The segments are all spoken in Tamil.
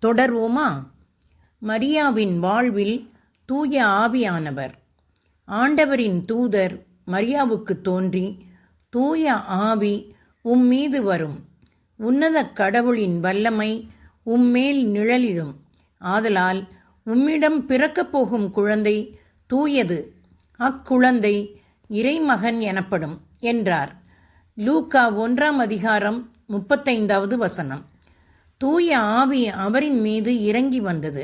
தொடர்வோமா? மரியாவின் வாழ்வில் தூய ஆவியானவர். ஆண்டவரின் தூதர் மரியாவுக்கு தோன்றி, தூய ஆவி உம்மீது வரும், உன்னத கடவுளின் வல்லமை உம்மேல் நிழலிடும், ஆதலால் உம்மிடம் பிறக்கப் போகும் குழந்தை தூயது, அக்குழந்தை இறைமகன் எனப்படும் என்றார். லூக்கா 1:35. தூய ஆவி அவரின் மீது இறங்கி வந்தது.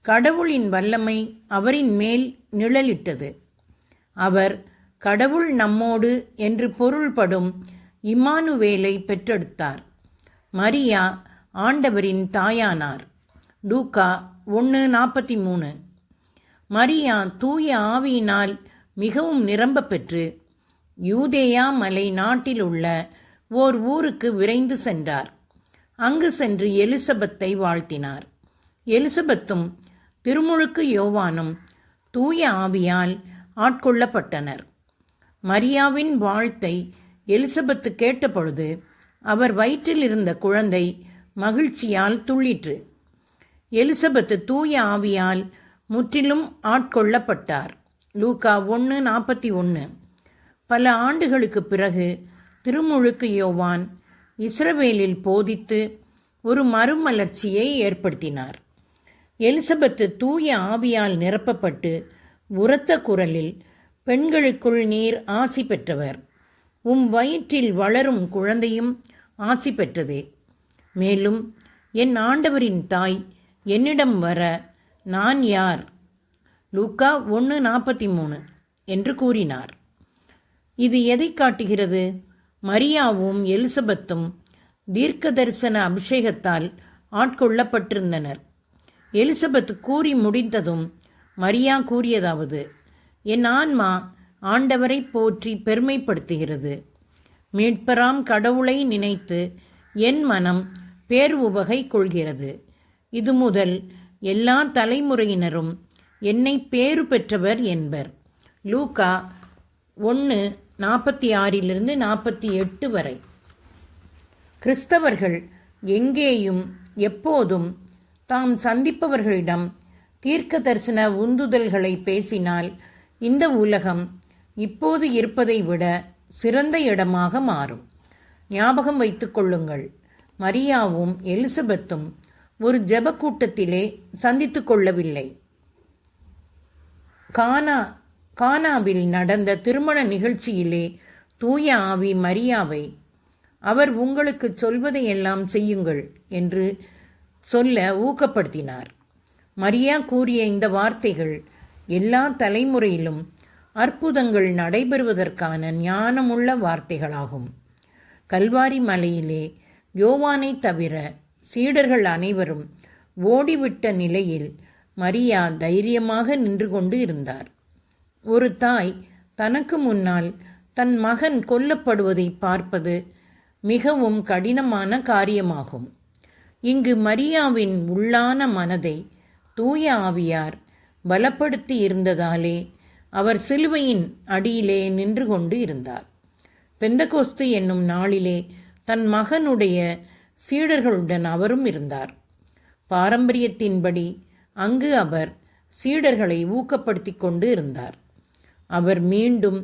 கடவுளின் வல்லமை அவரின் மேல் நிழலிட்டது. அவர் கடவுள் நம்மோடு என்று பொருள்படும் இம்மானுவேலை பெற்றெடுத்தார். மரியா ஆண்டவரின் தாயானார். லூக்கா 1:43. மரியா தூய ஆவியினால் மிகவும் நிரம்ப பெற்று யூதேயா மலை நாட்டில் உள்ள ஓர் ஊருக்கு விரைந்து சென்றார். அங்கு சென்று எலிசபெத்தை வாழ்த்தினார். எலிசபெத்தும் திருமுழுக்கு யோவானும் தூய ஆவியால் ஆட்கொள்ளப்பட்டனர். மரியாவின் வாழ்த்தை எலிசபெத்து கேட்டபொழுது அவர் வயிற்றில் இருந்த குழந்தை மகிழ்ச்சியால் துள்ளிற்று. எலிசபெத்து தூய ஆவியால் முற்றிலும் ஆட்கொள்ளப்பட்டார். லூக்கா 1:41. பல ஆண்டுகளுக்கு பிறகு திருமுழுக்கு யோவான் இஸ்ரவேலில் போதித்து ஒரு மறுமலர்ச்சியை ஏற்படுத்தினார். எலிசபெத்து தூய ஆவியால் நிரப்பப்பட்டு உரத்த குரலில், பெண்களுக்குள் நீர் ஆசி பெற்றவர், உம் வயிற்றில் வளரும் குழந்தையும் ஆசி பெற்றதே. மேலும் என் ஆண்டவரின் தாய் என்னிடம் வர நான் யார்? லூக்கா 1:43 என்று கூறினார். இது எதை காட்டுகிறது? மரியாவும் எலிசபெத்தும் தீர்க்க தரிசன அபிஷேகத்தால் ஆட்கொள்ளப்பட்டிருந்தனர். எலிசபெத் கூறி முடிந்ததும் மரியா கூறியதாவது, என் ஆன்மா ஆண்டவரை போற்றி பெருமைப்படுத்துகிறது. மீட்பராம் கடவுளை நினைத்து என் மனம் பேருவகை கொள்கிறது. இது முதல் எல்லா தலைமுறையினரும் என்னை பேறு பெற்றவர் என்பர். லூக்கா 1:46-48 வரை. கிறிஸ்தவர்கள் எங்கேயும் எப்போதும் தாம் சந்திப்பவர்களிடம் தீர்க்க தரிசன உந்துதல்களை பேசினால் இந்த உலகம் இப்போது இருப்பதை விட சிறந்த இடமாக மாறும். ஞாபகம் வைத்துக் கொள்ளுங்கள், மரியாவும் எலிசபெத்தும் ஒரு ஜெப கூட்டத்திலே சந்தித்து கொள்ளவில்லை. கானாவில் நடந்த திருமண நிகழ்ச்சியிலே தூய ஆவி மரியாவை, அவர் உங்களுக்கு சொல்வதையெல்லாம் செய்யுங்கள் என்று சொல்ல ஊக்கப்படுத்தினார். மரியா கூறிய இந்த வார்த்தைகள் எல்லா தலைமுறையிலும் அற்புதங்கள் நடைபெறுவதற்கான ஞானமுள்ள வார்த்தைகளாகும். கல்வாரி மலையிலே யோவானை தவிர சீடர்கள் அனைவரும் ஓடிவிட்ட நிலையில் மரியா தைரியமாக நின்று கொண்டு இருந்தார். ஒரு தாய் தனக்கு முன்னால் தன் மகன் கொல்லப்படுவதை பார்ப்பது மிகவும் கடினமான காரியமாகும். இங்கு மரியாவின் உள்ளான மனதை தூய ஆவியார் பலப்படுத்தி இருந்ததாலே அவர் சிலுவையின் அடியிலே நின்று கொண்டு இருந்தார். பெந்தகோஸ்து என்னும் நாளிலே தன் மகனுடைய சீடர்களுடன் அவரும் இருந்தார். பாரம்பரியத்தின்படி அங்கு அவர் சீடர்களை ஊக்கப்படுத்தி கொண்டு இருந்தார். அவர் மீண்டும்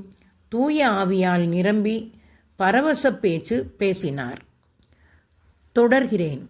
தூய ஆவியால் நிரம்பி பரவச பேச்சு பேசினார். தொடர்கிறேன்.